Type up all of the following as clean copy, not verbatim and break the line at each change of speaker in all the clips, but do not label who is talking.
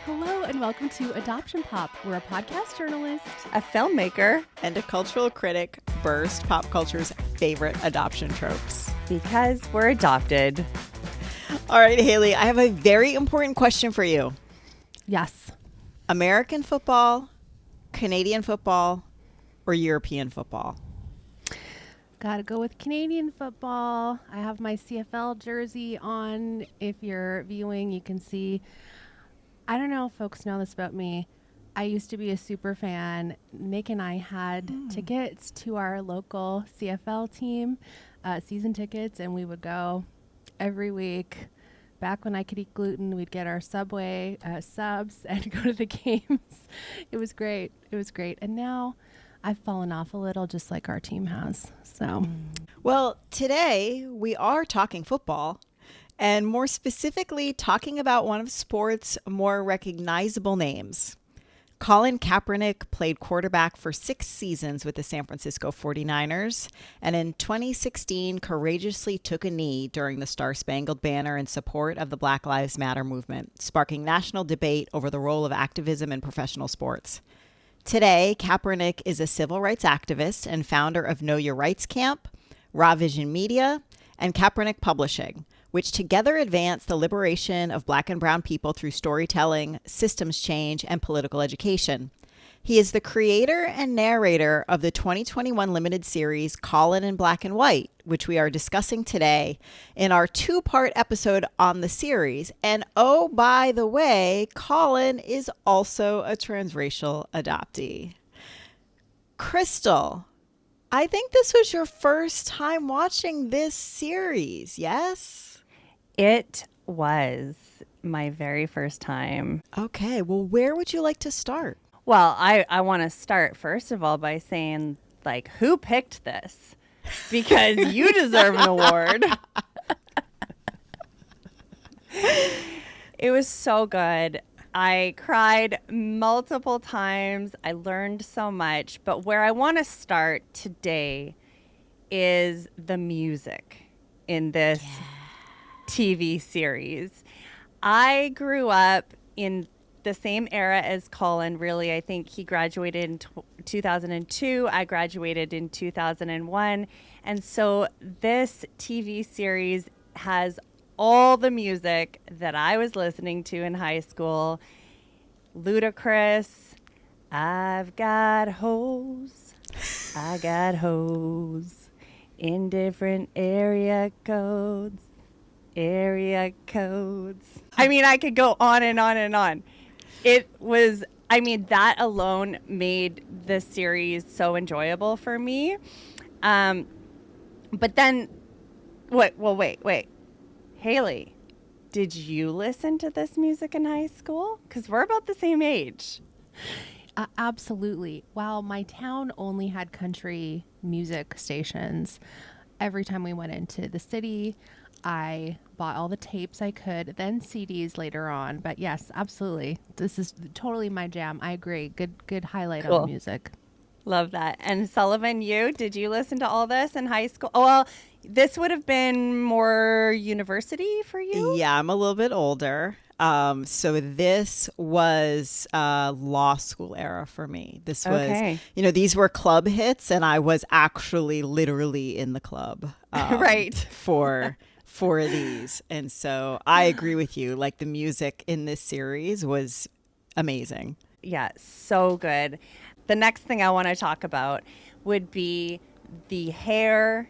Hello and welcome to Adoption Pop. We're a podcast journalist,
a filmmaker,
and a cultural critic burst pop culture's favorite adoption tropes.
Because we're adopted.
All right, Haley, I have a very important question for you.
Yes.
American football, Canadian football, or European football?
Gotta go with Canadian football. I have my CFL jersey on. If you're viewing, you can see. I don't know if folks know this about me. I used to be a super fan. Nick and I had tickets to our local CFL team, season tickets, and we would go every week. Back when I could eat gluten, we'd get our Subway subs and go to the games. It was great. It was great. And now I've fallen off a little, just like our team has. So,
well, today we are talking football. And more specifically, talking about one of sports' more recognizable names. Colin Kaepernick played quarterback for 6 seasons with the San Francisco 49ers, and in 2016 courageously took a knee during the Star-Spangled Banner in support of the Black Lives Matter movement, sparking national debate over the role of activism in professional sports. Today, Kaepernick is a civil rights activist and founder of Know Your Rights Camp, Raw Vision Media, and Kaepernick Publishing, which together advance the liberation of Black and brown people through storytelling, systems change, and political education. He is the creator and narrator of the 2021 limited series Colin in Black and White, which we are discussing today in our 2-part episode on the series. And oh, by the way, Colin is also a transracial adoptee. Crystal, I think this was your first time watching this series, yes?
It was my very first time.
Okay, well, where would you like to start?
Well, I want to start, first of all, by saying, like, who picked this? Because you deserve an award. It was so good. I cried multiple times. I learned so much. But where I want to start today is the music in this TV series. I grew up in the same era as Colin, really. I think he graduated in 2002. I graduated in 2001. And so this TV series has all the music that I was listening to in high school. Ludacris, I've got hoes, I got hoes in different area codes. I mean, I could go on and on and on. It was, I mean, that alone made the series so enjoyable for me. But then, wait. Haley, did you listen to this music in high school? Because we're about the same age.
Absolutely. While my town only had country music stations, every time we went into the city, I bought all the tapes I could, then CDs later on. But yes, absolutely. This is totally my jam. I agree. Good highlight on the music.
Love that. And Sullivan, did you listen to all this in high school? Oh, well, this would have been more university for you?
Yeah, I'm a little bit older. So this was law school era for me. This was, these were club hits, and I was actually literally in the club.
Right.
For these. And so I agree with you. Like, the music in this series was amazing.
Yeah, so good. The next thing I want to talk about would be the hair,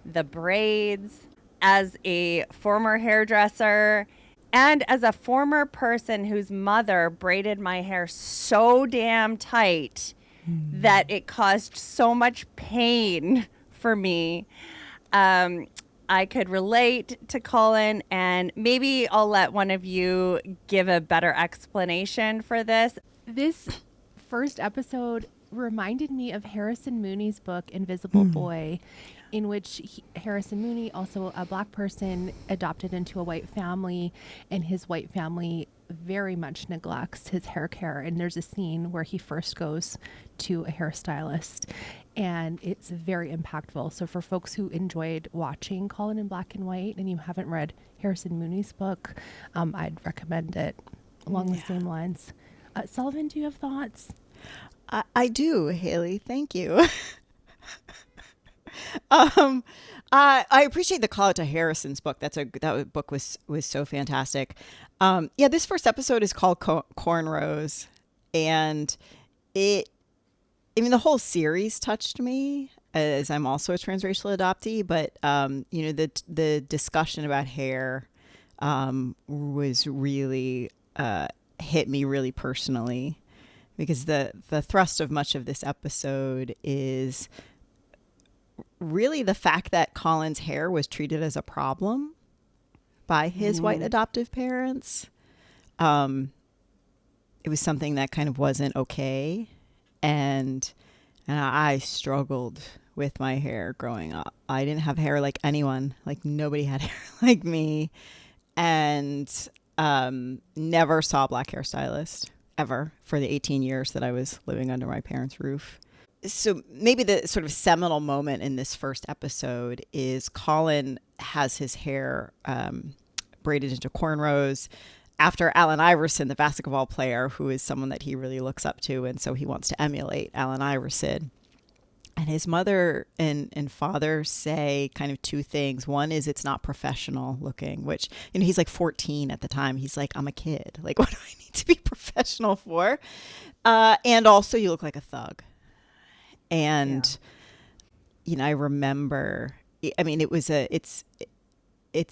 the braids. As a former hairdresser and as a former person whose mother braided my hair so damn tight that it caused so much pain for me, I could relate to Colin, and maybe I'll let one of you give a better explanation for this.
This first episode reminded me of Harrison Mooney's book, Invisible Boy, in which Harrison Mooney, also a Black person, adopted into a white family, and his white family very much neglects his hair care. And there's a scene where he first goes to a hairstylist, and it's very impactful. So for folks who enjoyed watching Colin in Black and White and you haven't read Harrison Mooney's book, I'd recommend it along the same lines. Sullivan, do you have thoughts?
I do, Haley. Thank you. um, I appreciate the call out to Harrison's book. That book was so fantastic. Yeah, this first episode is called Cornrows, and the whole series touched me, as I'm also a transracial adoptee. But the discussion about hair was really hit me really personally, because the thrust of much of this episode is really the fact that Colin's hair was treated as a problem by his white adoptive parents. It was something that kind of wasn't okay. And I struggled with my hair growing up. I didn't have hair like anyone. Like, nobody had hair like me. And never saw a black hairstylist ever for the 18 years that I was living under my parents' roof. So maybe the sort of seminal moment in this first episode is Colin has his hair braided into cornrows after Allen Iverson, the basketball player, who is someone that he really looks up to. And so he wants to emulate Allen Iverson. And his mother and father say kind of two things. One is it's not professional looking, which, he's like 14 at the time. He's like, I'm a kid. Like, what do I need to be professional for? And also, you look like a thug. And, I remember, it's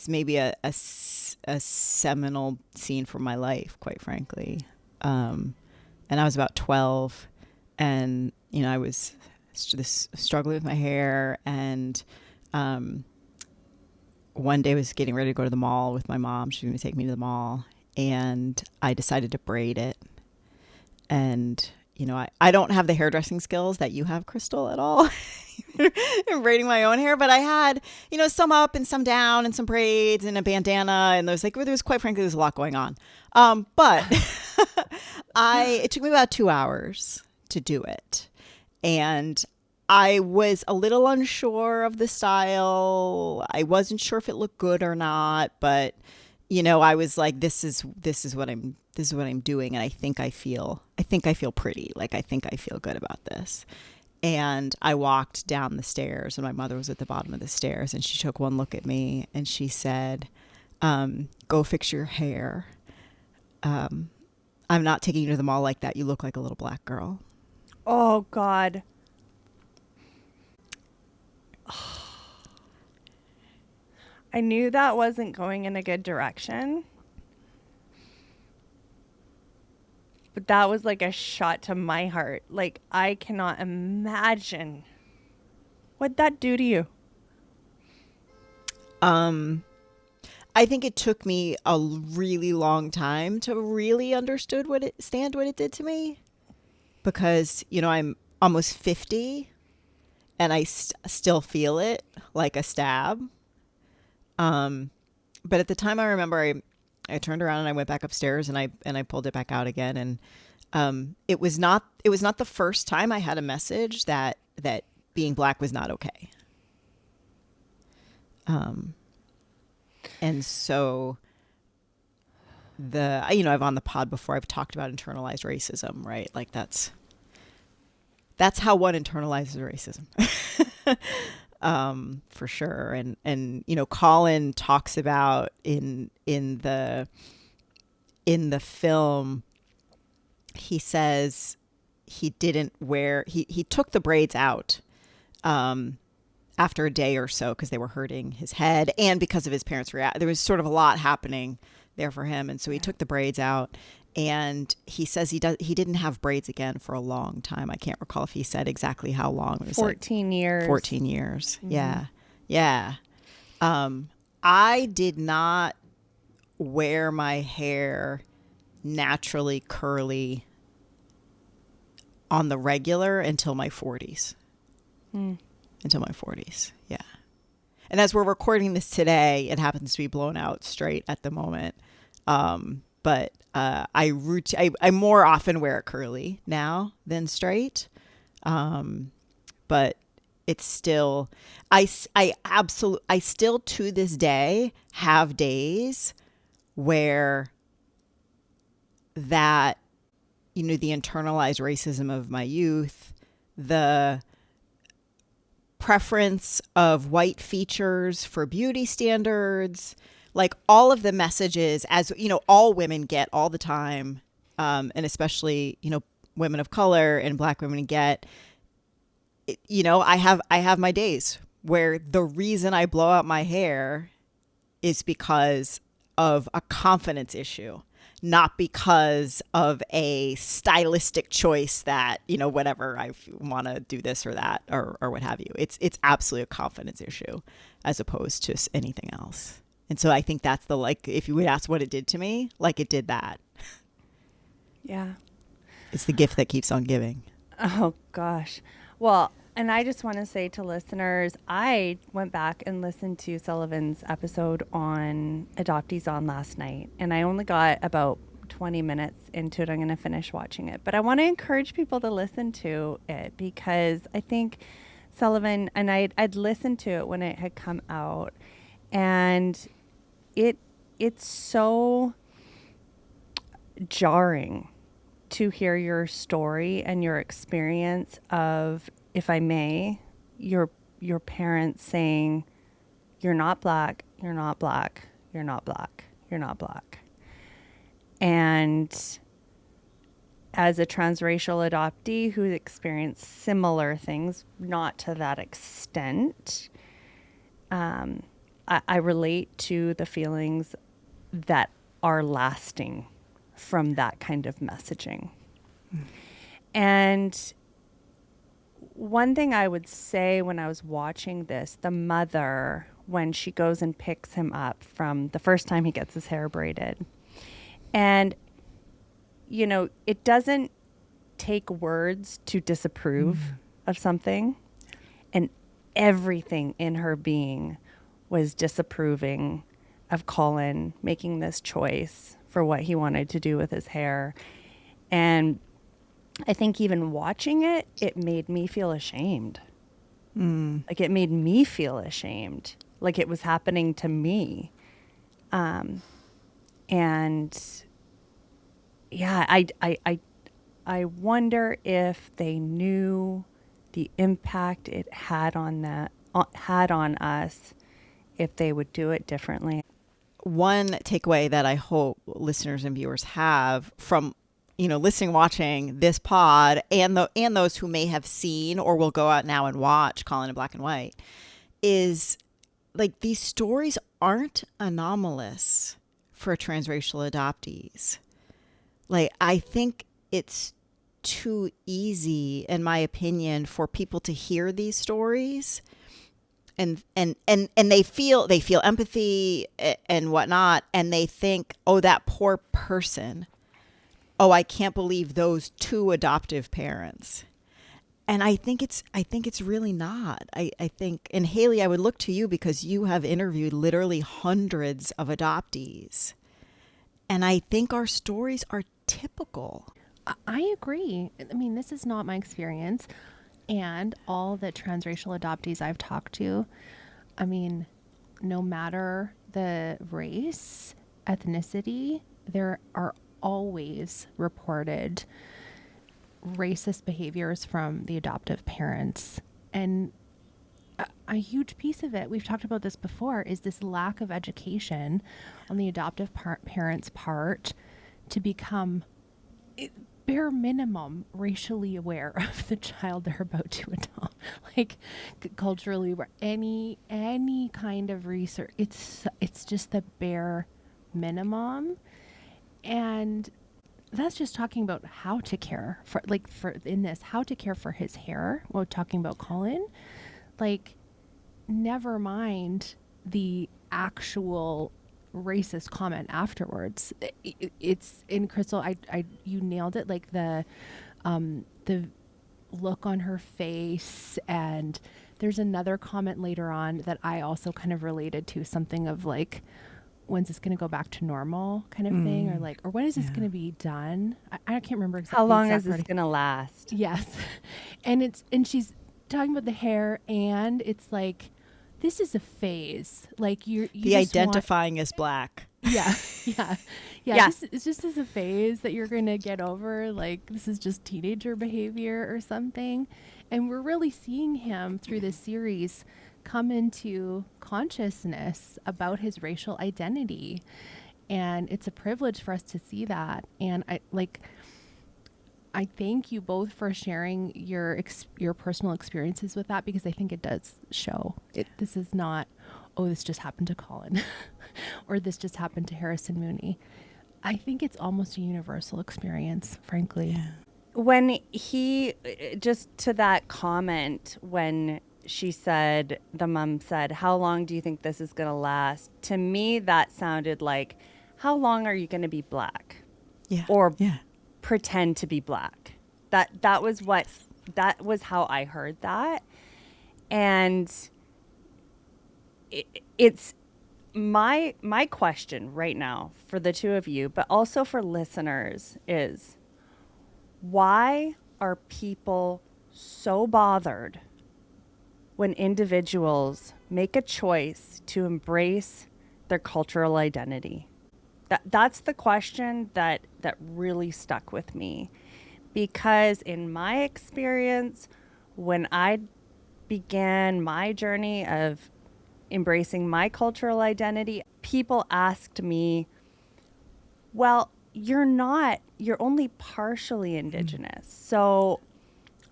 maybe a seminal scene from my life, quite frankly. And I was about 12, and, I was struggling with my hair. And one day I was getting ready to go to the mall with my mom. She was going to take me to the mall, and I decided to braid it. And I don't have the hairdressing skills that you have, Crystal, at all in braiding my own hair. But I had, some up and some down and some braids and a bandana. And there was quite frankly, there's a lot going on. But it took me about 2 hours to do it. And I was a little unsure of the style. I wasn't sure if it looked good or not. But, I was like, this is what I'm doing, and I think I feel pretty. Like, I think I feel good about this. And I walked down the stairs, and my mother was at the bottom of the stairs, and she took one look at me, and she said, go fix your hair. I'm not taking you to the mall like that. You look like a little black girl.
Oh, God. I knew that wasn't going in a good direction. But that was like a shot to my heart. Like, I cannot imagine. What'd that do to you?
I think it took me a really long time to really understand what it did to me. Because, I'm almost 50, and I still feel it like a stab. But at the time, I remember I turned around and I went back upstairs, and I pulled it back out again. And it was not the first time I had a message that being black was not okay. And so I've on the pod before, I've talked about internalized racism, right? Like, that's how one internalizes racism. For sure. And Colin talks about in the film, he says he took the braids out after a day or so because they were hurting his head, and because of his parents' reaction. There was sort of a lot happening there for him, and so he took the braids out. And he says he didn't have braids again for a long time. I can't recall if he said exactly how long. It was
14 years.
14 years. Mm-hmm. Yeah. Yeah. I did not wear my hair naturally curly on the regular until my 40s. Until my 40s. Yeah. And as we're recording this today, it happens to be blown out straight at the moment. But I more often wear it curly now than straight. But it's still, I still to this day have days where that, you know, the internalized racism of my youth, the preference of white features for beauty standards, like all of the messages, as you know, all women get all the time, and especially, you know, women of color and Black women get, you know, I have my days where the reason I blow out my hair is because of a confidence issue, not because of a stylistic choice that, you know, whatever, I want to do this or that or what have you. It's absolutely a confidence issue as opposed to anything else. And so I think that's the, like, if you would ask what it did to me, like it did that.
Yeah.
It's the gift that keeps on giving.
Oh, gosh. Well, and I just want to say to listeners, I went back and listened to Sullivan's episode on adoptees on last night, and I only got about 20 minutes into it. I'm going to finish watching it. But I want to encourage people to listen to it because I think Sullivan, and I'd listened to it when it had come out, and it's so jarring to hear your story and your experience of, if I may, your parents saying, you're not Black, you're not Black, you're not Black, you're not Black. And as a transracial adoptee who experienced similar things, not to that extent, I relate to the feelings that are lasting from that kind of messaging. And one thing I would say when I was watching this, the mother, when she goes and picks him up from the first time he gets his hair braided, and, you know, it doesn't take words to disapprove of something, and everything in her being was disapproving of Colin making this choice for what he wanted to do with his hair. And I think even watching it, it made me feel ashamed. Like it made me feel ashamed, like it was happening to me. And yeah, I wonder if they knew the impact it had on us, if they would do it differently.
One takeaway that I hope listeners and viewers have from, you know, listening, watching this pod, and those who may have seen or will go out now and watch Colin in Black and White, is like these stories aren't anomalous for transracial adoptees. Like, I think it's too easy, in my opinion, for people to hear these stories and they feel empathy and whatnot, and they think, oh, that poor person. Oh, I can't believe those two adoptive parents. And I think it's really not. I think, and Haley, I would look to you because you have interviewed literally hundreds of adoptees. And I think our stories are typical.
I agree. I mean, this is not my experience. And all the transracial adoptees I've talked to, I mean, no matter the race, ethnicity, there are always reported racist behaviors from the adoptive parents. And a huge piece of it, we've talked about this before, is this lack of education on the adoptive parents' part to become bare minimum racially aware of the child they're about to adopt. Like culturally, where any kind of research, it's just the bare minimum. And that's just talking about how to care for how to care for his hair. While talking about Colin, like, never mind the actual racist comment afterwards. It's in Crystal. You nailed it. Like the look on her face, and there's another comment later on that I also kind of related to, something of like, when's this going to go back to normal kind of thing, or like, or when is this going to be done? I can't remember exactly.
How long is this going to last?
Yes. And she's talking about the hair, and it's like, this is a phase. Like you
the identifying as Black.
Yeah. Yeah. Yeah,
Yes.
it's just as a phase that you're going to get over. Like, this is just teenager behavior or something. And we're really seeing him through this series come into consciousness about his racial identity. And it's a privilege for us to see that. And I thank you both for sharing your personal experiences with that, because I think it does show. This is not, oh, this just happened to Colin or this just happened to Harrison Mooney. I think it's almost a universal experience, frankly.
Yeah.
When just to that comment, when the mom said, how long do you think this is going to last? To me, that sounded like, how long are you going to be black?
Yeah.
Or
yeah.
pretend to be black? That was how I heard that. And it's my question right now for the two of you, but also for listeners, is why are people so bothered when individuals make a choice to embrace their cultural identity? That's the question that really stuck with me, because in my experience, when I began my journey of embracing my cultural identity, people asked me, well, you're only partially Indigenous. So,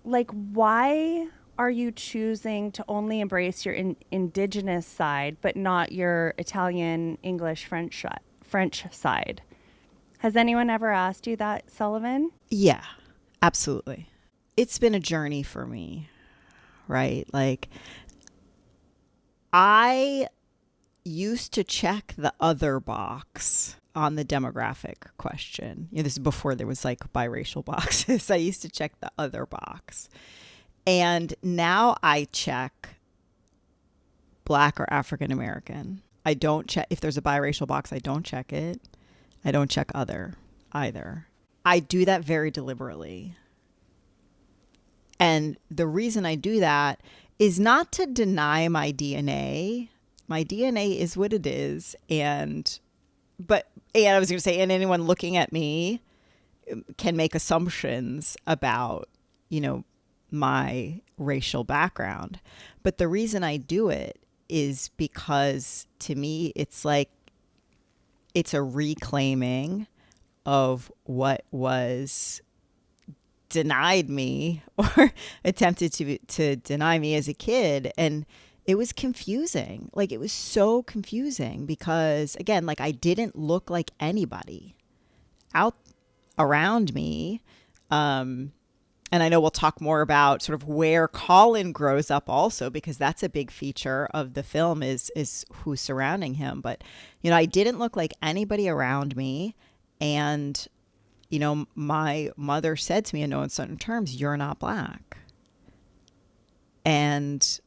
like, why are you choosing to only embrace your Indigenous side, but not your Italian, English, French side? Has anyone ever asked you that, Sullivan?
Yeah, absolutely. It's been a journey for me, right? Like, I used to check the other box on the demographic question. This is before there was like biracial boxes. I used to check the other box. And now I check Black or African American. I don't check, if there's a biracial box, I don't check it. I don't check other either. I do that very deliberately. And the reason I do that is not to deny my DNA. My DNA is what it is. And I was going to say, and anyone looking at me can make assumptions about, my racial background. But the reason I do it is because, to me, it's like, it's a reclaiming of what was denied me or attempted to deny me as a kid. And it was confusing. Like, it was so confusing because, again, like, I didn't look like anybody out around me. And I know we'll talk more about sort of where Colin grows up also, because that's a big feature of the film is who's surrounding him. But, I didn't look like anybody around me. And, my mother said to me in no uncertain terms, "You're not Black." And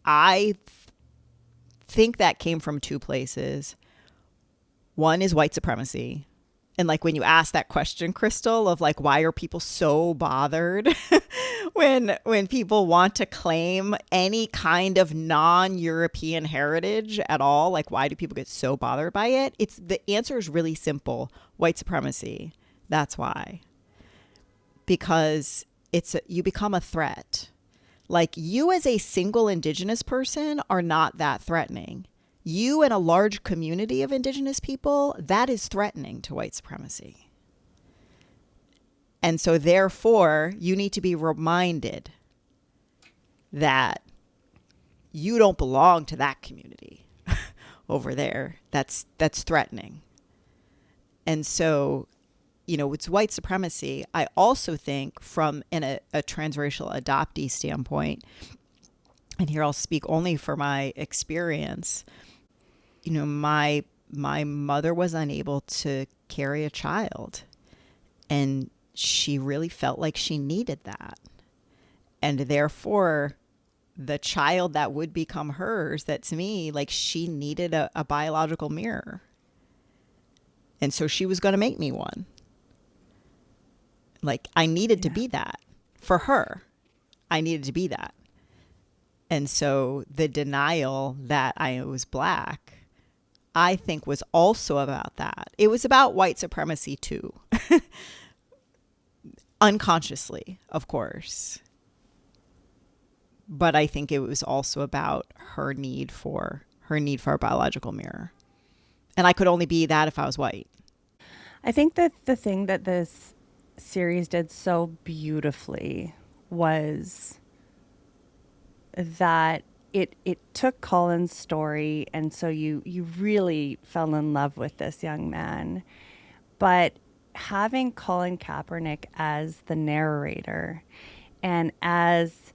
I think that came from two places. One is white supremacy. And like, when you ask that question, Crystal, of like, why are people so bothered when people want to claim any kind of non-European heritage at all? Like, why do people get so bothered by it? The answer is really simple. White supremacy. That's why. Because you become a threat. Like, you as a single Indigenous person are not that threatening. You and a large community of Indigenous people, that is threatening to white supremacy. And so therefore, you need to be reminded that you don't belong to that community over there. That's threatening. And so, it's white supremacy. I also think from a transracial adoptee standpoint, and here I'll speak only for my experience, my mother was unable to carry a child, and she really felt like she needed that. And therefore, the child that would become hers, that's me, like, she needed a biological mirror. And so she was going to make me one. Like, I needed to be that for her. I needed to be that. And so the denial that I was Black I think was also about that. It was about white supremacy too. Unconsciously, of course. But I think it was also about her need for a biological mirror. And I could only be that if I was white.
I think that the thing that this series did so beautifully was that it took Colin's story, and so you really fell in love with this young man. But having Colin Kaepernick as the narrator and as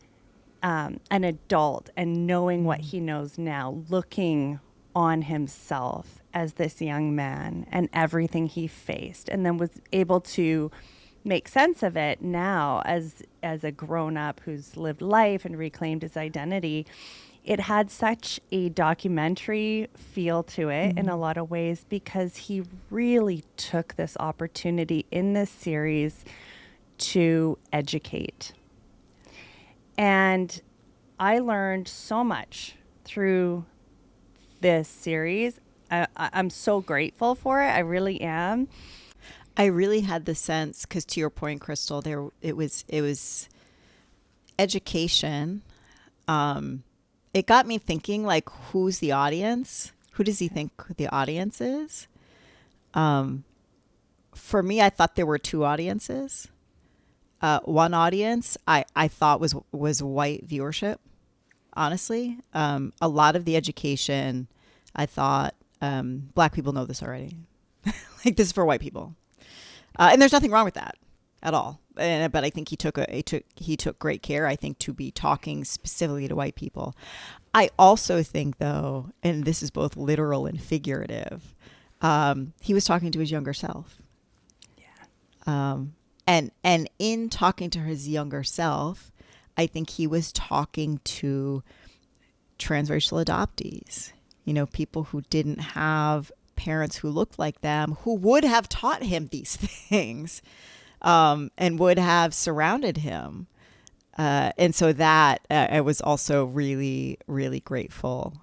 an adult, and knowing what he knows now, looking on himself as this young man and everything he faced, and then was able to make sense of it now as a grown-up who's lived life and reclaimed his identity. It had such a documentary feel to it in a lot of ways, because he really took this opportunity in this series to educate. And I learned so much through this series. I'm so grateful for it. I really am.
I really had the sense, because to your point, Crystal, it was education. It got me thinking, like, who's the audience? Who does he think the audience is? For me, I thought there were two audiences. One audience I thought was white viewership. Honestly, a lot of the education, I thought, Black people know this already. Like, this is for white people, and there's nothing wrong with that at all. But I think he took great care, I think, to be talking specifically to white people. I also think, though, and this is both literal and figurative, he was talking to his younger self. Yeah. And in talking to his younger self, I think he was talking to transracial adoptees, people who didn't have parents who looked like them, who would have taught him these things, and would have surrounded him. And so that I was also really, really grateful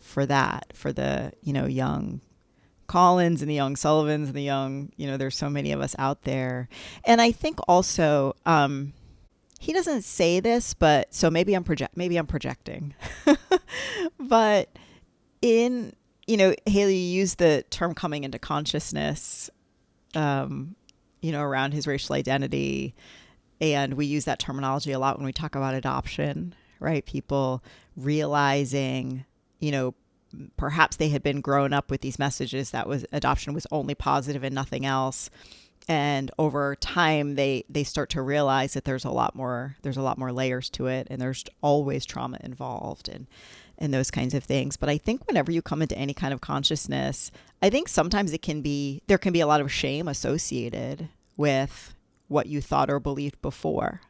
for that, for the, young Collins and the young Sullivans and the young, there's so many of us out there. And I think also, he doesn't say this, but so maybe I'm projecting, but Haley, you used the term coming into consciousness, around his racial identity. And we use that terminology a lot when we talk about adoption, right? People realizing, perhaps they had been grown up with these messages that adoption was only positive and nothing else. And over time, they start to realize that there's a lot more layers to it, and there's always trauma involved and those kinds of things. But I think whenever you come into any kind of consciousness, I think sometimes there can be a lot of shame associated with what you thought or believed before.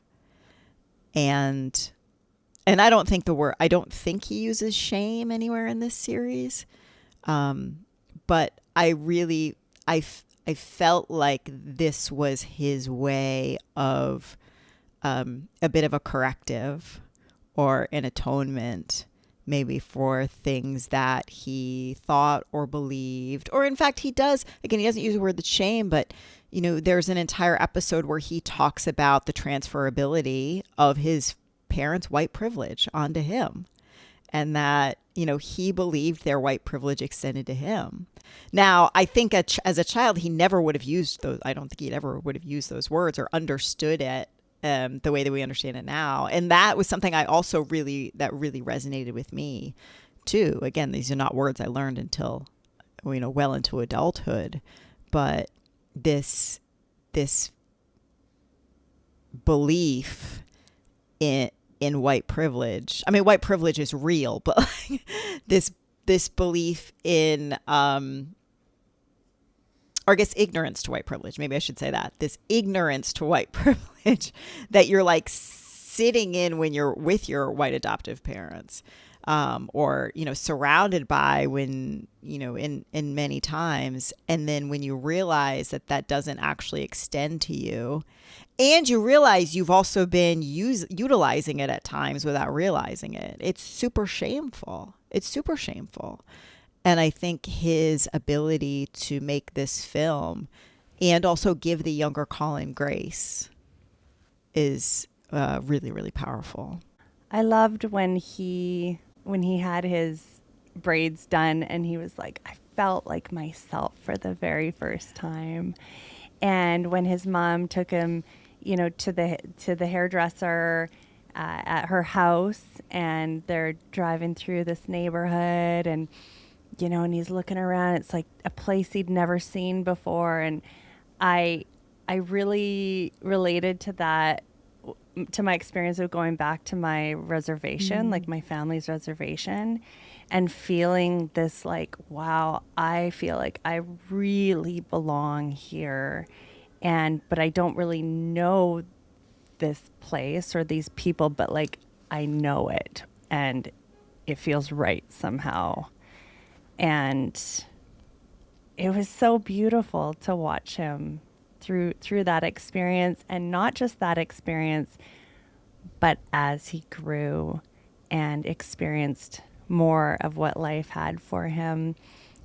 And I don't think he uses shame anywhere in this series. But I felt like this was his way of a bit of a corrective or an atonement, maybe for things that he thought or believed, or in fact he doesn't use the word shame, but there's an entire episode where he talks about the transferability of his parents' white privilege onto him, and that he believed their white privilege extended to him. Now, I think as a child, he never would have used those. I don't think he ever would have used those words or understood it the way that we understand it now. And that was something I also really resonated with me too. Again, these are not words I learned until, well into adulthood, but this belief in white privilege. I mean, white privilege is real, but like this belief in, or I guess ignorance to white privilege. Maybe I should say that. This ignorance to white privilege that you're like sitting in when you're with your white adoptive parents. or, surrounded by when, in many times. And then when you realize that that doesn't actually extend to you, and you realize you've also been utilizing it at times without realizing it, it's super shameful. It's super shameful. And I think his ability to make this film and also give the younger Colin grace is really, really powerful.
I loved when he had his braids done and he was like, I felt like myself for the very first time. And when his mom took him, to the hairdresser at her house, and they're driving through this neighborhood, and and he's looking around, it's like a place he'd never seen before, and I really related to that, to my experience of going back to my reservation, like my family's reservation, and feeling this like, wow, I feel like I really belong here. But I don't really know this place or these people, but like I know it and it feels right somehow. And it was so beautiful to watch him through that experience, and not just that experience, but as he grew and experienced more of what life had for him.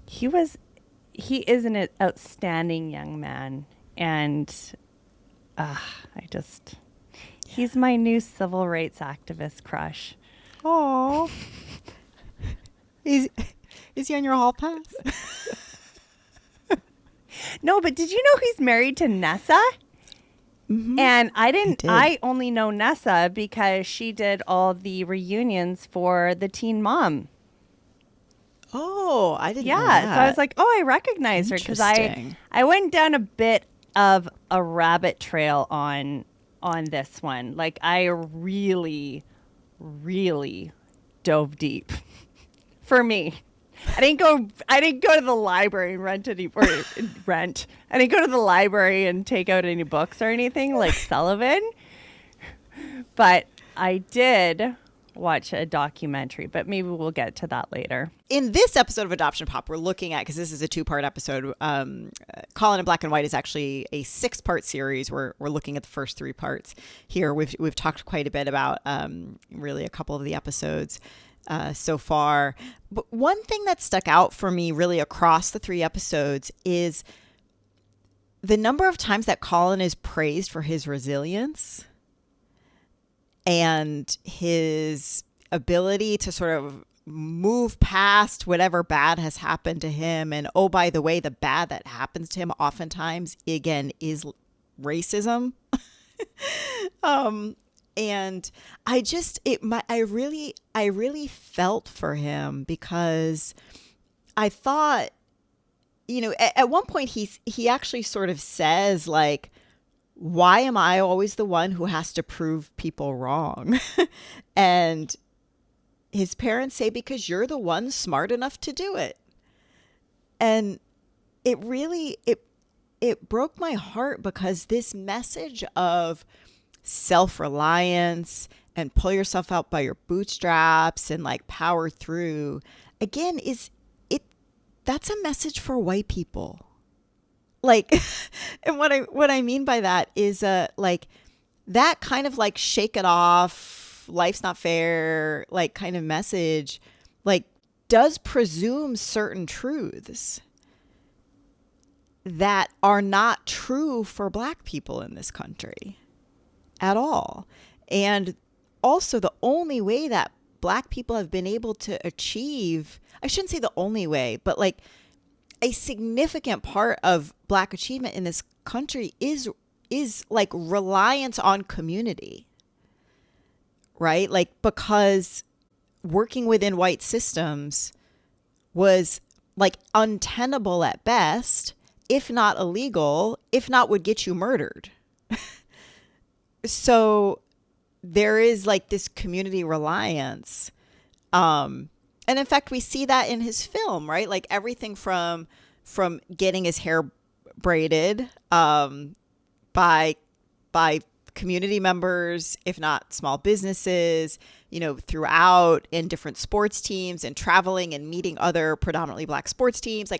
He is an outstanding young man. And he's my new civil rights activist crush.
Oh, is he on your hall pass?
No, but did you know he's married to Nessa? Mm-hmm. And I only know Nessa because she did all the reunions for the Teen Mom.
Oh, I didn't know that.
So I was like, oh, I recognize her, because I went down a bit of a rabbit trail on this one. Like, I really, really dove deep. For me, I didn't go to the library and rent any rent. I didn't go to the library and take out any books or anything like Sullivan. But I did watch a documentary, but maybe we'll get to that later.
In this episode of Adoption Pop, we're looking at, because this is a 2-part episode, Colin in Black and White is actually a 6-part series. We're looking at the first 3 parts here. We've talked quite a bit about really a couple of the episodes so far. But one thing that stuck out for me really across the 3 episodes is the number of times that Colin is praised for his resilience and his ability to sort of move past whatever bad has happened to him. And oh, by the way, the bad that happens to him oftentimes, again, is racism. And I really felt for him, because I thought, at one point he actually sort of says, like, why am I always the one who has to prove people wrong? And his parents say, because you're the one smart enough to do it. And it really, it broke my heart, because this message of self-reliance and pull yourself out by your bootstraps and like power through, again, that's a message for white people. Like, and what I mean by that is like that kind of like shake it off, life's not fair, like kind of message, like does presume certain truths that are not true for Black people in this country at all. And also the only way that Black people have been able to achieve, I shouldn't say the only way, but like a significant part of Black achievement in this country is like reliance on community, right? Like, because working within white systems was like untenable at best, if not illegal, if not would get you murdered. So there is like this community reliance. And in fact, we see that in his film, right? Like everything from getting his hair braided by community members, if not small businesses, throughout in different sports teams and traveling and meeting other predominantly Black sports teams,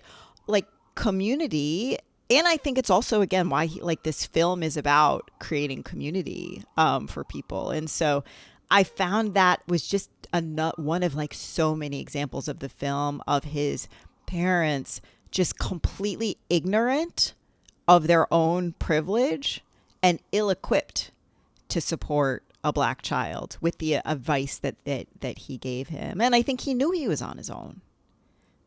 like community. And I think it's also, again, why this film is about creating community for people. And so I found that was just one of so many examples of the film of his parents just completely ignorant of their own privilege and ill-equipped to support a Black child with the advice that he gave him. And I think he knew he was on his own.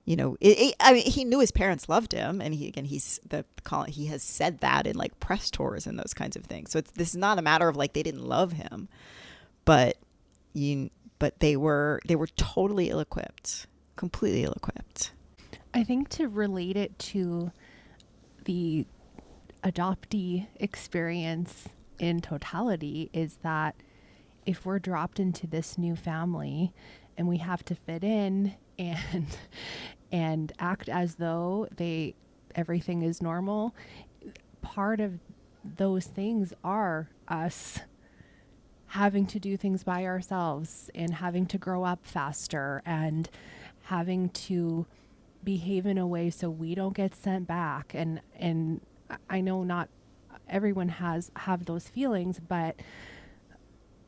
I mean, he knew his parents loved him, and he has said that in press tours and those kinds of things. So this is not a matter of they didn't love him, but they were totally ill-equipped, completely ill-equipped.
I think to relate it to the adoptee experience in totality is that if we're dropped into this new family and we have to fit in and act as though everything is normal, part of those things are us having to do things by ourselves and having to grow up faster and having to behave in a way so we don't get sent back. And I know not everyone have those feelings, but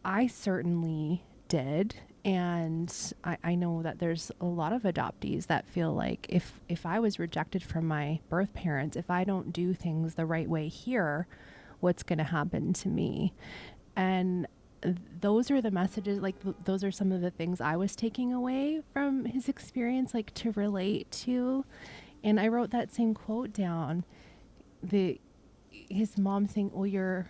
I certainly did. And I know that there's a lot of adoptees that feel like if I was rejected from my birth parents, if I don't do things the right way here, what's going to happen to me? And those are the messages, those are some of the things I was taking away from his experience, to relate to. And I wrote that same quote down. His mom saying, "Oh, you're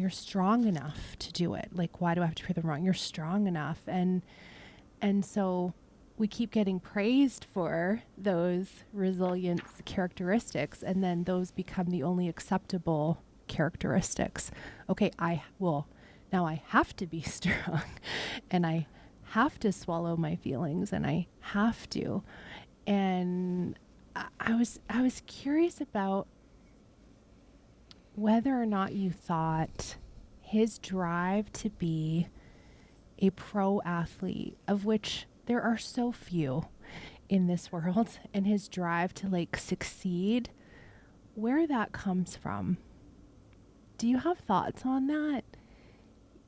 strong enough to do it. Why do I have to prove them wrong? You're strong enough." And so we keep getting praised for those resilience characteristics, and then those become the only acceptable characteristics. Okay, now I have to be strong, and I have to swallow my feelings, and I have to. And I was curious about whether or not you thought his drive to be a pro athlete, of which there are so few in this world, and his drive to succeed, where that comes from. Do you have thoughts on that?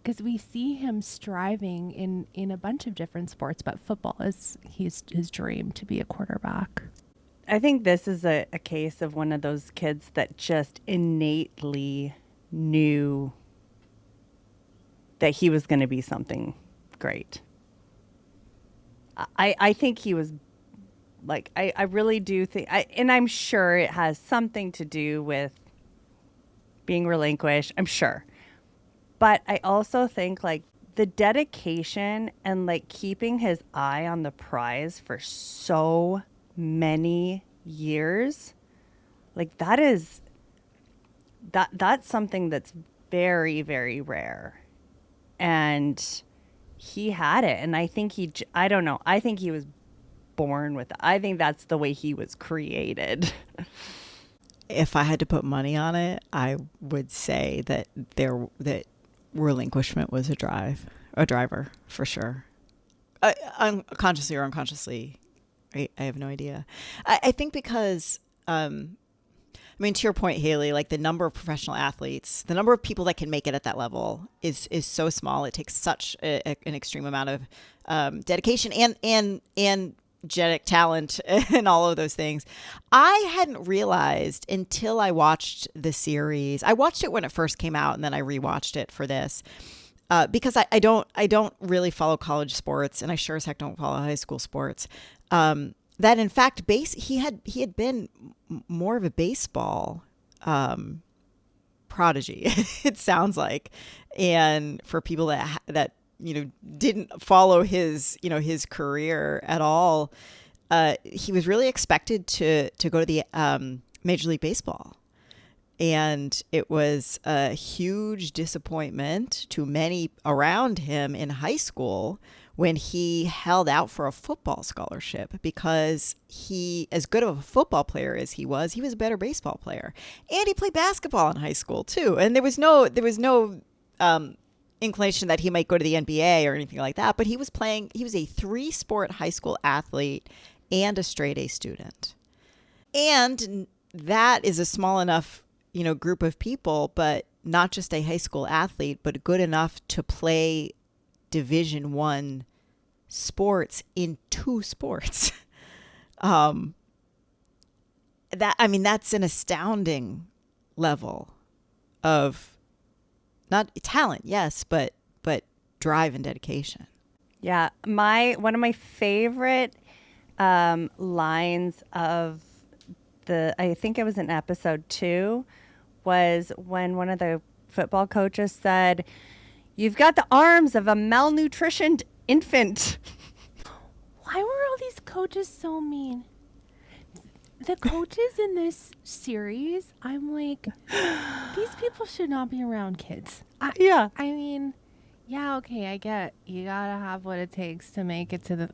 Because we see him striving in a bunch of different sports, but football is his dream, to be a quarterback.
I think this is a case of one of those kids that just innately knew that he was going to be something great. I think he was I really do think, and I'm sure it has something to do with being relinquished, I'm sure. But I also think the dedication and keeping his eye on the prize for so many years, that's something that's very, very rare. And he had it. And I think I don't know. I think he was born with it. I think that's the way he was created.
If I had to put money on it, I would say that relinquishment was a driver for sure. Unconsciously or unconsciously, I have no idea. I think because, to your point, Haley, the number of professional athletes, the number of people that can make it at that level is so small. It takes such an extreme amount of dedication and genetic talent and all of those things. I hadn't realized until I watched the series. I watched it when it first came out, and then I rewatched it for this. Because I don't really follow college sports, and I sure as heck don't follow high school sports. That in fact, he had been more of a baseball prodigy. It sounds like, and for people that didn't follow his career at all, he was really expected to go to the Major League Baseball. And it was a huge disappointment to many around him in high school when he held out for a football scholarship, because he, as good of a football player as he was a better baseball player. And he played basketball in high school too. And there was no inclination that he might go to the NBA or anything like that. But he was a 3-sport high school athlete and a straight A student. And that is a small enough, group of people, but not just a high school athlete, but good enough to play Division I sports in 2 sports. That's an astounding level of not talent, yes, but drive and dedication.
Yeah, one of my favorite lines of I think it was in episode 2, was when one of the football coaches said, "You've got the arms of a malnutritioned infant."
Why were all these coaches so mean? The coaches in this series, I'm like, these people should not be around kids.
Yeah.
I mean, yeah, okay, I get you gotta have what it takes to make it to the,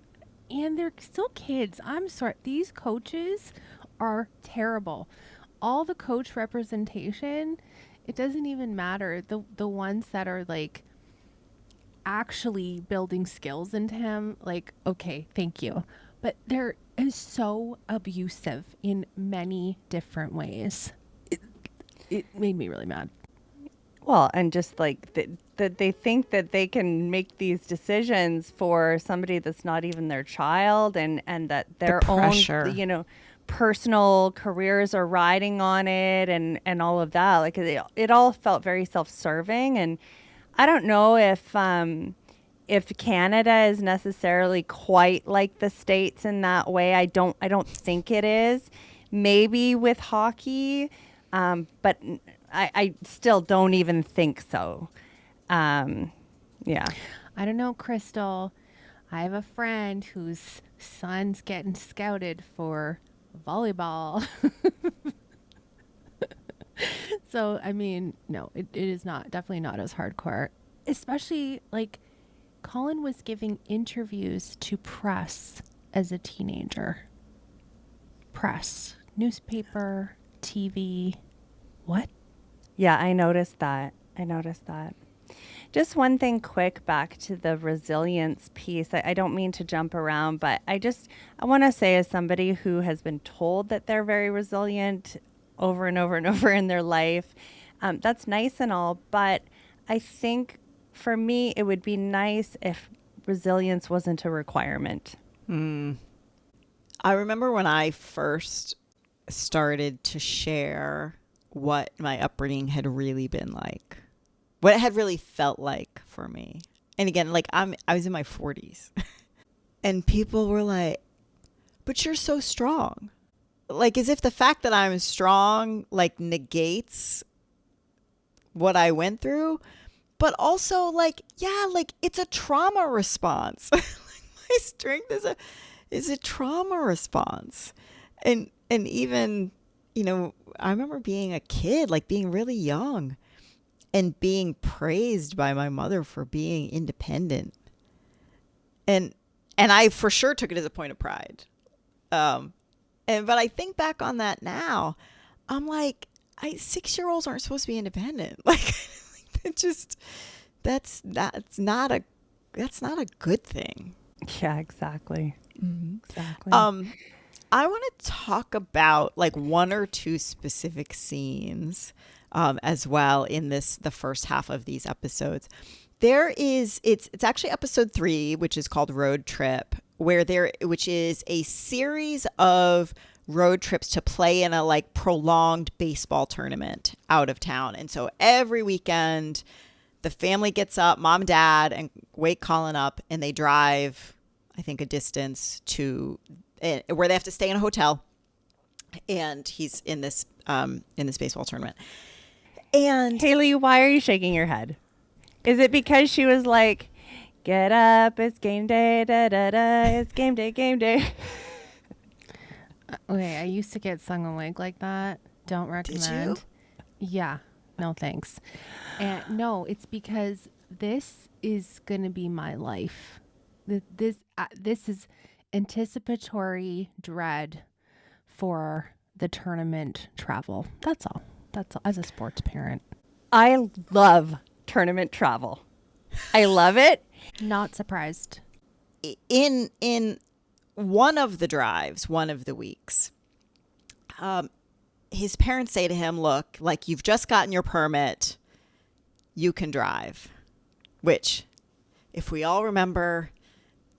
and they're still kids. I'm sorry, these coaches are terrible. All the coach representation, it doesn't even matter. The ones that are like actually building skills into him, like, okay, thank you. But they're so abusive in many different ways. It made me really mad.
Well, and just like that they think that they can make these decisions for somebody that's not even their child, and that their own, personal careers are riding on it, and all of that. Like it all felt very self-serving, and I don't know if Canada is necessarily quite like the States in that way. I don't think it is. Maybe with hockey, but I still don't even think so. Yeah.
I don't know, Crystal. I have a friend whose son's getting scouted for volleyball. So, I mean, no, it is definitely not as hardcore. Especially, like, Colin was giving interviews to press as a teenager. Press, newspaper, TV. What?
Yeah, I noticed that. Just one thing quick back to the resilience piece. I don't mean to jump around, but I want to say, as somebody who has been told that they're very resilient over and over and over in their life, that's nice and all, but I think for me, it would be nice if resilience wasn't a requirement.
I remember when I first started to share what my upbringing had really been like, what it had really felt like for me. And again, like I was in my 40s and people were like, "But you're so strong." Like as if the fact that I'm strong like negates what I went through. But also, like, yeah, like it's a trauma response. My strength is a trauma response, and even, I remember being a kid, like being really young, and being praised by my mother for being independent, and I for sure took it as a point of pride, but I think back on that now, I'm like, 6-year-olds aren't supposed to be independent, like. It just that's not a good thing.
Yeah, exactly.
Mm-hmm.
Exactly.
I want to talk about like 1 or 2 specific scenes as well in the first half of these episodes. It's actually episode 3, which is called Road Trip, which is a series of road trips to play in a like prolonged baseball tournament out of town. And so every weekend the family gets up, mom and dad, and wake Colin up, and they drive, I think, a distance to where they have to stay in a hotel, and he's in this baseball tournament. And
Haley, why are you shaking your head? Is it because she was like, "Get up, it's game day, da da da, it's game day."
Okay, I used to get sung awake like that. Don't recommend.
Did you?
Yeah, no thanks. And no, it's because this is gonna be my life. This is anticipatory dread for the tournament travel. That's all. As a sports parent.
I love tournament travel. I love it.
Not surprised.
In one of the drives, one of the weeks, his parents say to him, look, like, you've just gotten your permit, you can drive. Which, if we all remember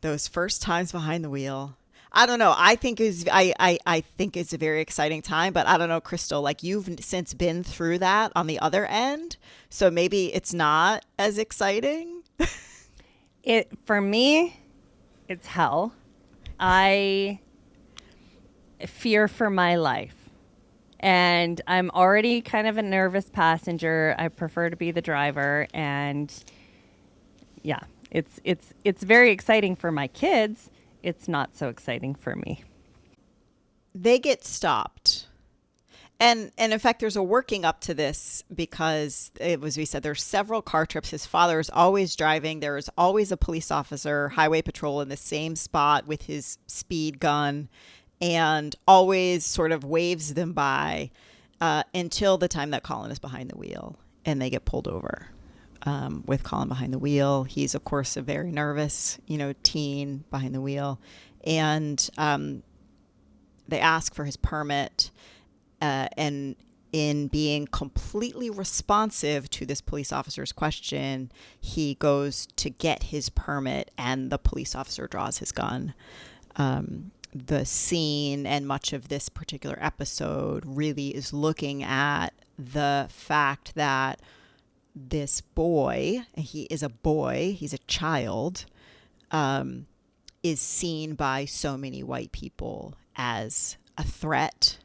those first times behind the wheel, I don't know. I think I think it's a very exciting time, but I don't know, Crystal, like, you've since been through that on the other end, so maybe it's not as exciting.
For me, it's hell. I fear for my life. And I'm already kind of a nervous passenger. I prefer to be the driver, and yeah, it's very exciting for my kids. It's not so exciting for me.
They get stopped. And in fact, there's a working up to this because it was, we said, there's several car trips. His father is always driving. There is always a police officer, highway patrol in the same spot with his speed gun, and always sort of waves them by until the time that Colin is behind the wheel and they get pulled over. With Colin behind the wheel, he's, of course, a very nervous, teen behind the wheel. And they ask for his permit. And in being completely responsive to this police officer's question, he goes to get his permit and the police officer draws his gun. The scene and much of this particular episode really is looking at the fact that this boy, he is a boy, he's a child, is seen by so many white people as a threat,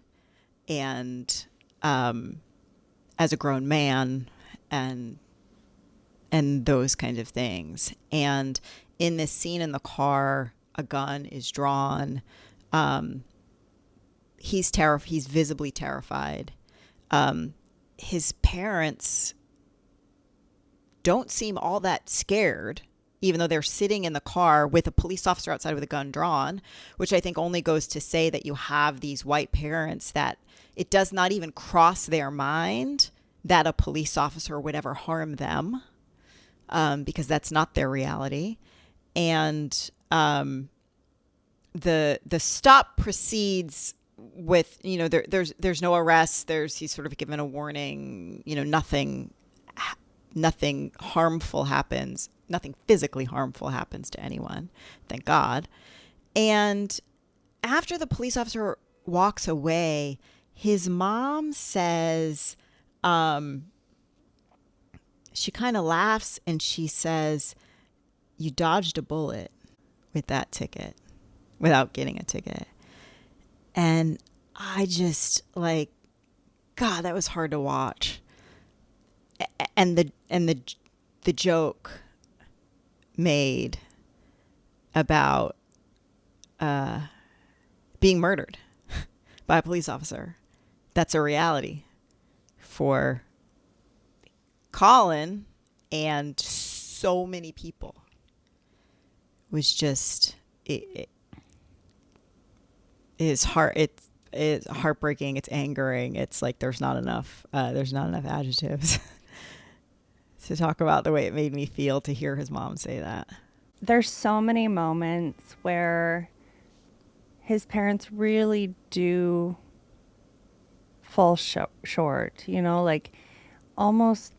and as a grown man, and those kinds of things. And in this scene in the car, a gun is drawn. He's visibly terrified. His parents don't seem all that scared, even though they're sitting in the car with a police officer outside with a gun drawn, which I think only goes to say that you have these white parents that it does not even cross their mind that a police officer would ever harm them, because that's not their reality. And the stop proceeds with, there's no arrest. He's sort of given a warning, nothing harmful happens. Nothing physically harmful happens to anyone, thank God. And after the police officer walks away, his mom says, she kind of laughs and she says, you dodged a bullet with that ticket, without getting a ticket. And I just, like, God, that was hard to watch. And the joke made about being murdered by a police officer. That's a reality for Colin and so many people. Was just it is hard. It's heartbreaking. It's angering. It's like there's not enough adjectives to talk about the way it made me feel to hear his mom say that.
There's so many moments where his parents really do fall short, like almost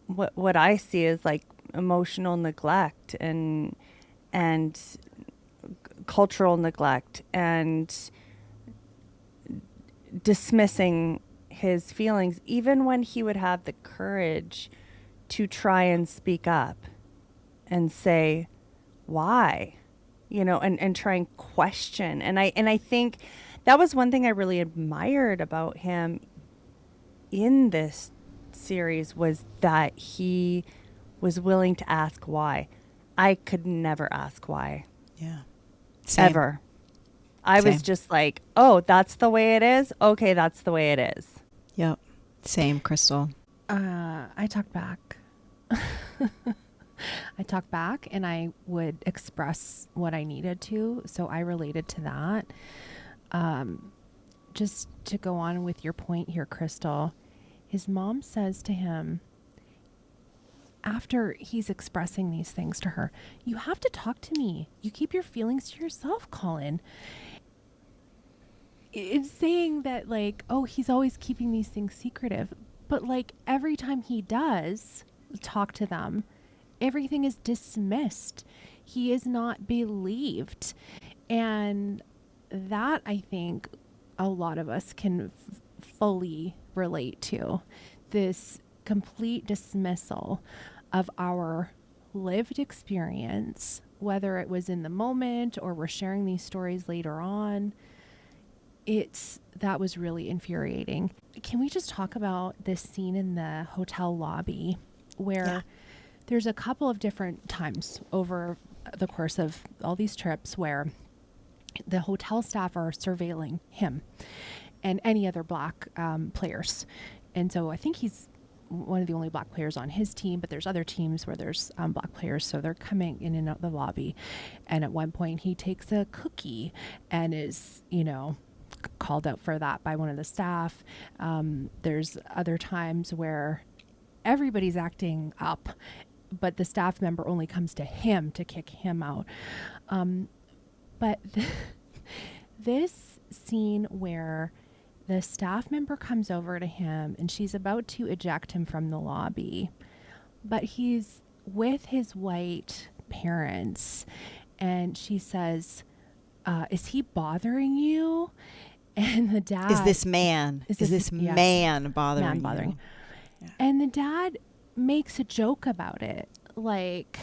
what I see is like emotional neglect and cultural neglect and dismissing his feelings, even when he would have the courage to try and speak up and say why, and try and question. And I think that was one thing I really admired about him in this series, was that he was willing to ask why. I could never ask why.
Yeah. Same.
Ever. I was just like, oh, that's the way it is? Okay, that's the way it is.
Yep. Same, Crystal.
I talked back. I talked back and I would express what I needed to. So I related to that. Just to go on with your point here, Crystal, his mom says to him, after he's expressing these things to her, you have to talk to me. You keep your feelings to yourself, Colin. It's saying that, like, oh, he's always keeping these things secretive. But, like, every time he does talk to them, everything is dismissed. He is not believed. And that, I think, a lot of us can fully relate to. This complete dismissal of our lived experience, whether it was in the moment or we're sharing these stories later on. That was really infuriating. Can we just talk about this scene in the hotel lobby where there's a couple of different times over the course of all these trips where the hotel staff are surveilling him and any other black players. And so I think he's one of the only black players on his team, but there's other teams where there's black players. So they're coming in and out the lobby. And at one point he takes a cookie and is, called out for that by one of the staff. There's other times where everybody's acting up, but the staff member only comes to him to kick him out. But this scene where the staff member comes over to him and she's about to eject him from the lobby, but he's with his white parents and she says, is he bothering you? And the dad...
Is this man bothering you?
Yeah. And the dad makes a joke about it. Like,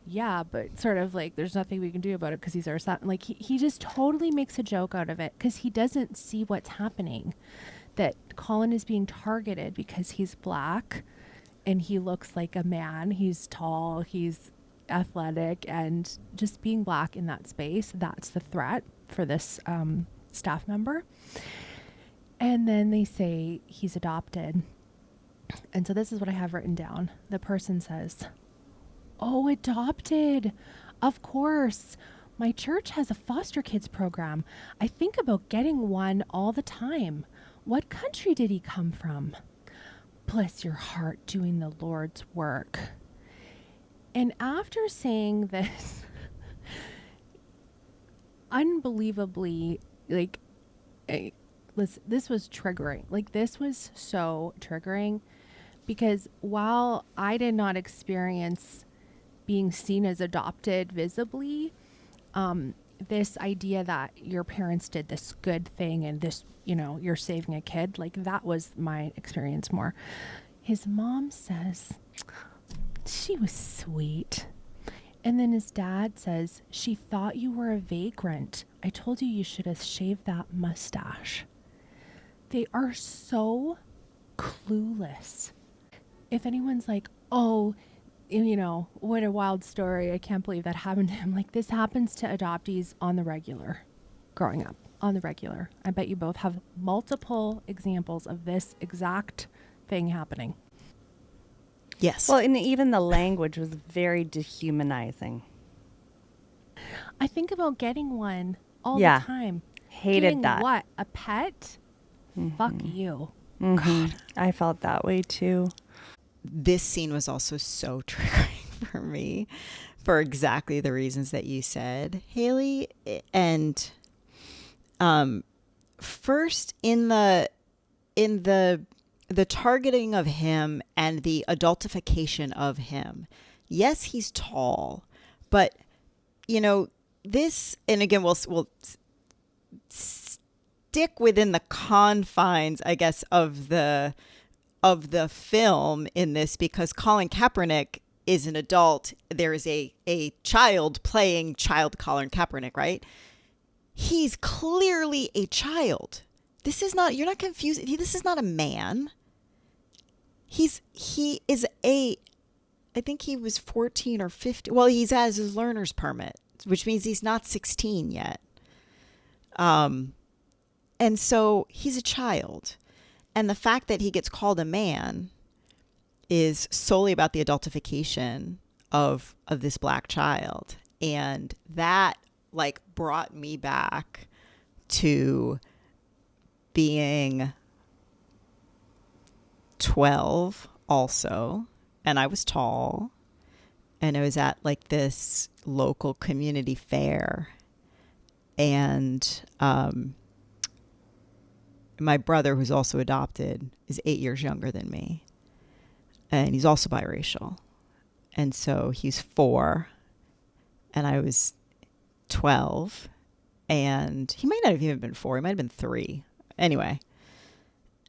yeah, but sort of like, there's nothing we can do about it because he's our son. Like, he just totally makes a joke out of it because he doesn't see what's happening. That Colin is being targeted because he's black and he looks like a man. He's tall, he's athletic, and just being black in that space, that's the threat for this staff member. And then they say he's adopted. And so this is what I have written down. The person says, "Oh, adopted. Of course. My church has a foster kids program. I think about getting one all the time. What country did he come from? Bless your heart doing the Lord's work." And after saying this, unbelievably, like, this was triggering. Like, this was so triggering because while I did not experience being seen as adopted visibly, this idea that your parents did this good thing and this, you're saving a kid, like, that was my experience more. His mom says, "She was sweet." And then his dad says, "She thought you were a vagrant. I told you should have shaved that mustache." They are so clueless. If anyone's like, "Oh, what a wild story. I can't believe that happened to him." Like, this happens to adoptees on the regular, growing up on the regular. I bet you both have multiple examples of this exact thing happening.
Yes.
Well, and even the language was very dehumanizing.
I think about getting one all the time.
Hated
getting
that.
What? A pet? Fuck you.
God. I felt that way too.
This scene was also so triggering for me for exactly the reasons that you said, Haley. And first in the targeting of him and the adultification of him. Yes, he's tall, but this, and again, we'll stick within the confines, I guess, of the film in this, because Colin Kaepernick is an adult. There is a child playing child Colin Kaepernick, right? He's clearly a child. This is not, you're not confused. This is not a man. He is I think he was 14 or 15. Well, he's has his learner's permit, which means he's not 16 yet. And so he's a child. And the fact that he gets called a man is solely about the adultification of this black child. And that, like, brought me back to being 12 also, and I was tall, and it was at like this local community fair. And my brother, who's also adopted, is 8 years younger than me. And he's also biracial. And so he's 4, and I was 12. And he might not have even been 4. He might have been 3. Anyway,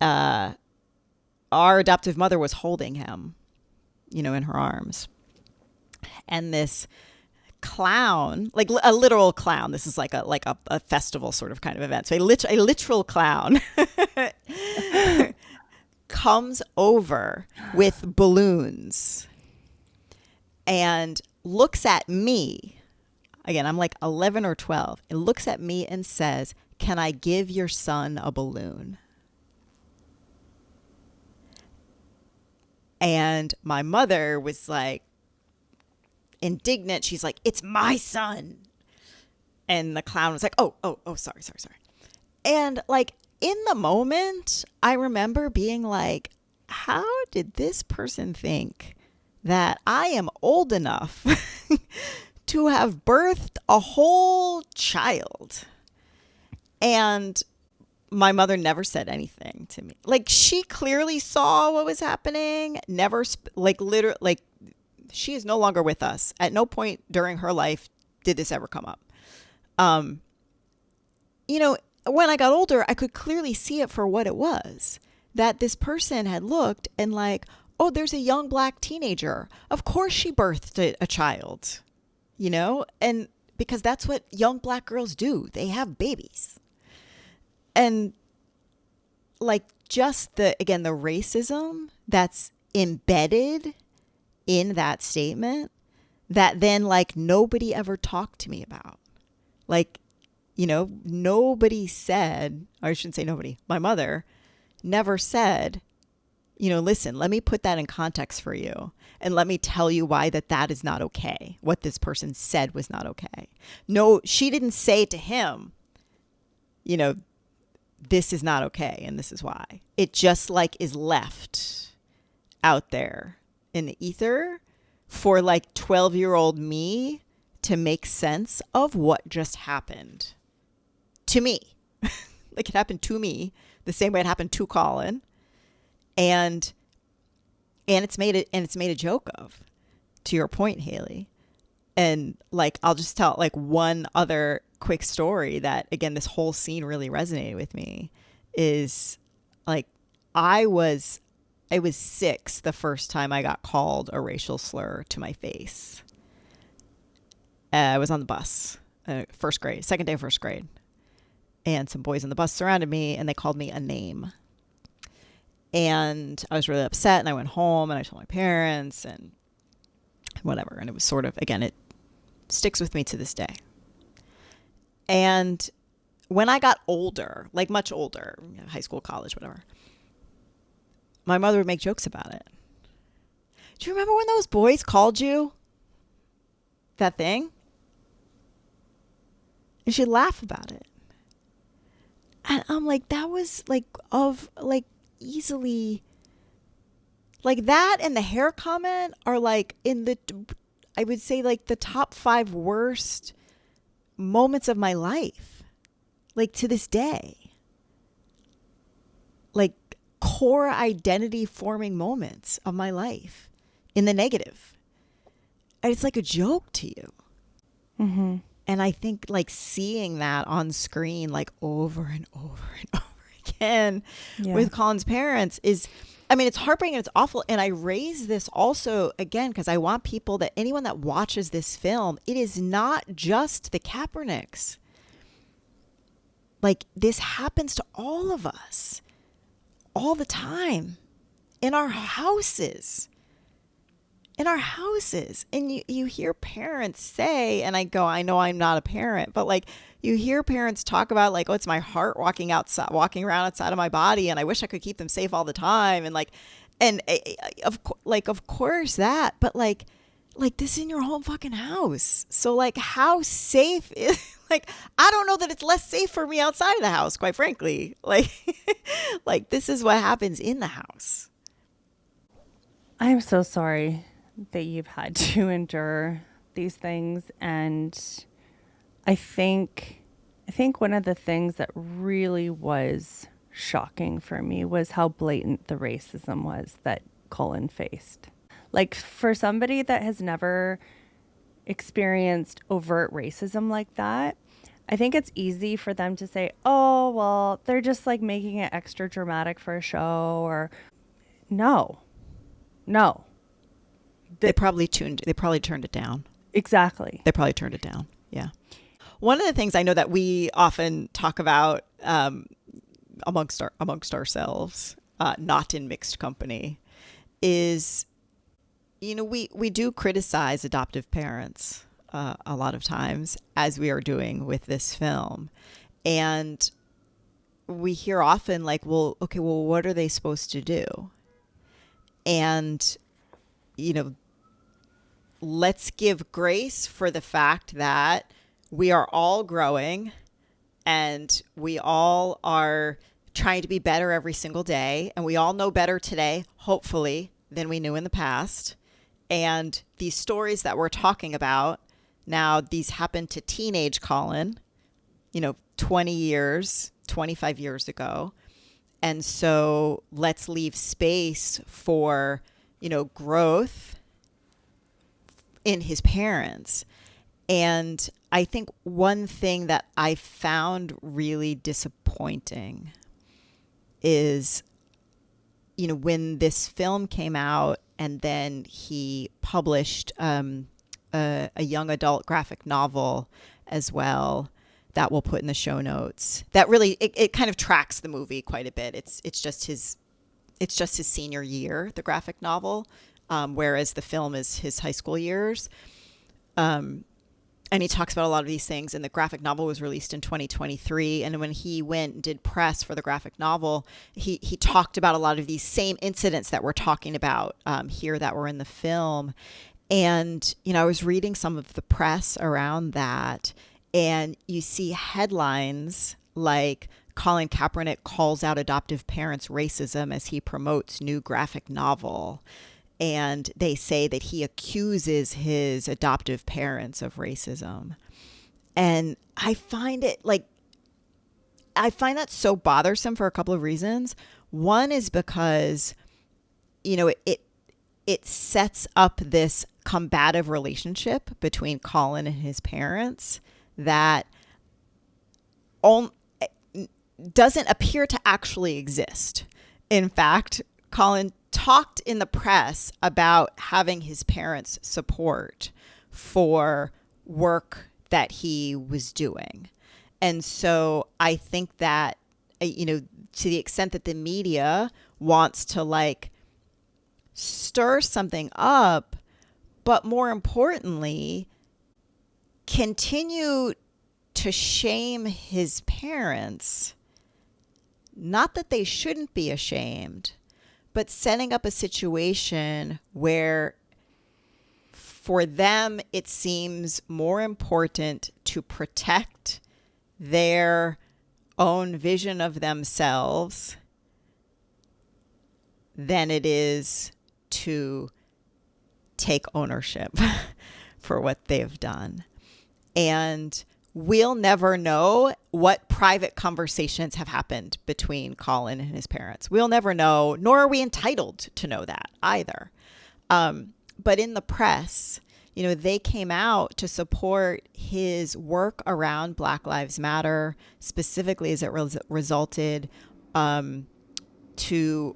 our adoptive mother was holding him, you know, in her arms. And this clown, like a literal clown, this is like a festival sort of kind of event. So a literal clown comes over with balloons and looks at me. Again, I'm like 11 or 12. It looks at me and says, "Can I give your son a balloon?" And my mother was like indignant. She's like, "It's my son." And the clown was like, oh, sorry. And like in the moment, I remember being like, how did this person think that I am old enough to have birthed a whole child? And my mother never said anything to me. Like, she clearly saw what was happening. Never, literally, like, she is no longer with us. At no point during her life did this ever come up. You know, when I got older, I could clearly see it for what it was. That this person had looked and like, oh, there's a young black teenager. Of course she birthed a child, you know? And because that's what young black girls do. They have babies. And like just the racism that's embedded in that statement that then like nobody ever talked to me about. Like, you know, nobody said, or I shouldn't say nobody, my mother never said, you know, listen, let me put that in context for you. And let me tell you why that is not okay. What this person said was not okay. No, she didn't say to him, you know, this is not okay. And this is why. It just like is left out there in the ether for like 12-year-old me to make sense of what just happened to me. Like it happened to me the same way it happened to Colin. And it's made a joke of, to your point, Haley. And like, I'll just tell like one other quick story that, again, this whole scene really resonated with me is like, I was 6 the first time I got called a racial slur to my face. I was on the bus, first grade, second day of first grade. And some boys on the bus surrounded me and they called me a name. And I was really upset, and I went home and I told my parents and whatever. And it was sort of, again, it sticks with me to this day. And when I got older, like much older, you know, high school, college, whatever, my mother would make jokes about it. Do you remember when those boys called you that thing? And she'd laugh about it. And I'm like, that was like easily like that, and the hair comment are like in the, I would say like the top 5 worst moments of my life, like to this day, like core identity forming moments of my life in the negative. And it's like a joke to you.
Mm-hmm.
And I think like seeing that on screen like over and over and over again with Colin's parents is, I mean, it's heartbreaking, it's awful. And I raise this also again because I want people, that anyone that watches this film, it is not just the Kaepernicks. Like this happens to all of us all the time in our houses. And you hear parents say, and I go, I know I'm not a parent, but like you hear parents talk about like, oh, it's my heart walking around outside of my body, and I wish I could keep them safe all the time. And like, and of course that, but like this in your whole fucking house. So like how safe is, like, I don't know that it's less safe for me outside of the house, quite frankly. Like, like this is what happens in the house.
I'm so sorry that you've had to endure these things. And I think one of the things that really was shocking for me was how blatant the racism was that Colin faced. Like, for somebody that has never experienced overt racism like that, I think it's easy for them to say, oh, well, they're just like making it extra dramatic for a show, or no, no.
They probably turned it down.
Exactly.
They probably turned it down. Yeah. One of the things I know that we often talk about amongst ourselves, not in mixed company, is, we do criticize adoptive parents a lot of times, as we are doing with this film. And we hear often like, well, okay, well, what are they supposed to do? And, let's give grace for the fact that we are all growing and we all are trying to be better every single day. And we all know better today, hopefully, than we knew in the past. And these stories that we're talking about now, these happened to teenage Colin, 20 years, 25 years ago. And so let's leave space for, growth in his parents. And I think one thing that I found really disappointing is, when this film came out and then he published a young adult graphic novel as well that we'll put in the show notes, that really, it kind of tracks the movie quite a bit. It's just his senior year, the graphic novel, whereas the film is his high school years. And he talks about a lot of these things. And the graphic novel was released in 2023. And when he went and did press for the graphic novel, he talked about a lot of these same incidents that we're talking about here that were in the film. And, I was reading some of the press around that, and you see headlines like Colin Kaepernick calls out adoptive parents' racism as he promotes new graphic novel. And they say that he accuses his adoptive parents of racism. And I find that so bothersome for a couple of reasons. One is because, it sets up this combative relationship between Colin and his parents that doesn't appear to actually exist. In fact, Colin talked in the press about having his parents' support for work that he was doing. And so I think that, to the extent that the media wants to stir something up, but more importantly, continue to shame his parents, not that they shouldn't be ashamed, but setting up a situation where for them, it seems more important to protect their own vision of themselves than it is to take ownership for what they've done. And we'll never know what private conversations have happened between Colin and his parents. We'll never know, nor are we entitled to know that either. But in the press, they came out to support his work around Black Lives Matter, specifically as it resulted to,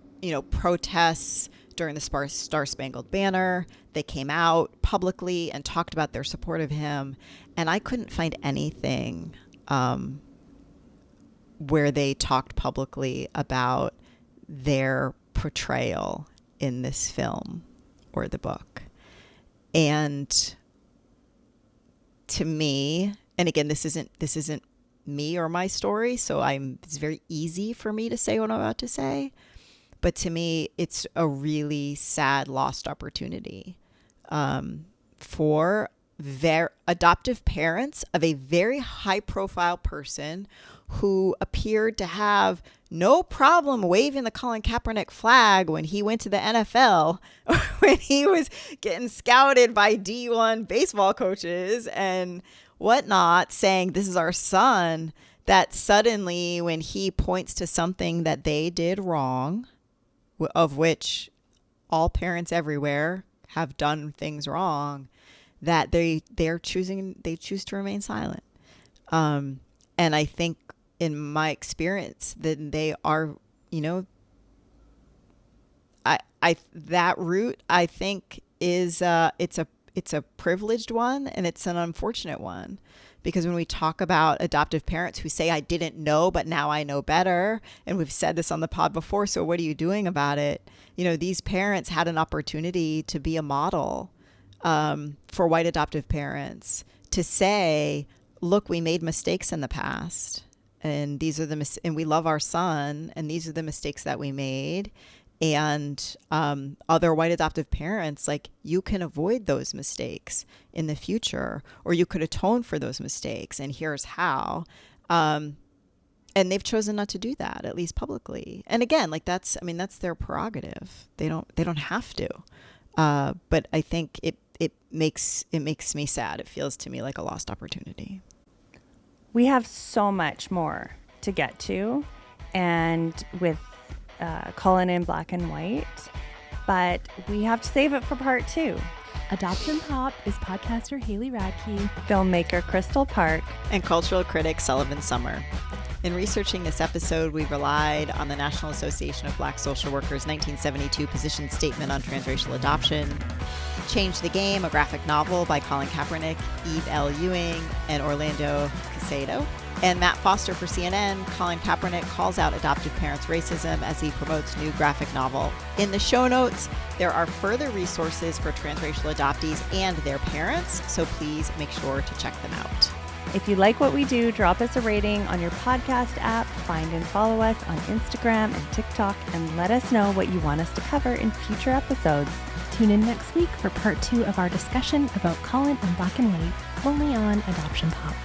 protests during the Star-Spangled Banner. They came out publicly and talked about their support of him. And I couldn't find anything where they talked publicly about their portrayal in this film or the book. And to me, and again, this isn't me or my story, so it's very easy for me to say what I'm about to say. But to me, it's a really sad lost opportunity for adoptive parents of a very high profile person who appeared to have no problem waving the Colin Kaepernick flag when he went to the NFL, or when he was getting scouted by D1 baseball coaches and whatnot, saying, this is our son, that suddenly when he points to something that they did wrong, of which all parents everywhere have done things wrong, that they choose to remain silent. And I think in my experience that they are, that route, I think, is it's a privileged one, and it's an unfortunate one, because when we talk about adoptive parents who say, I didn't know, but now I know better, and we've said this on the pod before, so what are you doing about it? These parents had an opportunity to be a model for white adoptive parents, to say, look, we made mistakes in the past, and these are and we love our son, and these are the mistakes that we made. And other white adoptive parents, like, you can avoid those mistakes in the future, or you could atone for those mistakes, and here's how. And they've chosen not to do that, at least publicly. And again, like, that's their prerogative. They don't have to. But I think it makes me sad. It feels to me like a lost opportunity.
We have so much more to get to, and with Colin in black and white, but we have to save it for part 2.
Adoption Pop is podcaster Haley Radke,
filmmaker Crystal Park,
and cultural critic Sullivan Summer. In researching this episode, we relied on the National Association of Black Social Workers' 1972 position statement on transracial adoption, Change the Game, a graphic novel by Colin Kaepernick, Eve L. Ewing, and Orlando Casado, and Matt Foster for CNN. Colin Kaepernick calls out adoptive parents' racism as he promotes new graphic novel. In the show notes, there are further resources for transracial adoptees and their parents, so please make sure to check them out.
If you like what we do, drop us a rating on your podcast app, find and follow us on Instagram and TikTok, and let us know what you want us to cover in future episodes.
Tune in next week for part 2 of our discussion about Colin in black and white, only on Adoption Pop.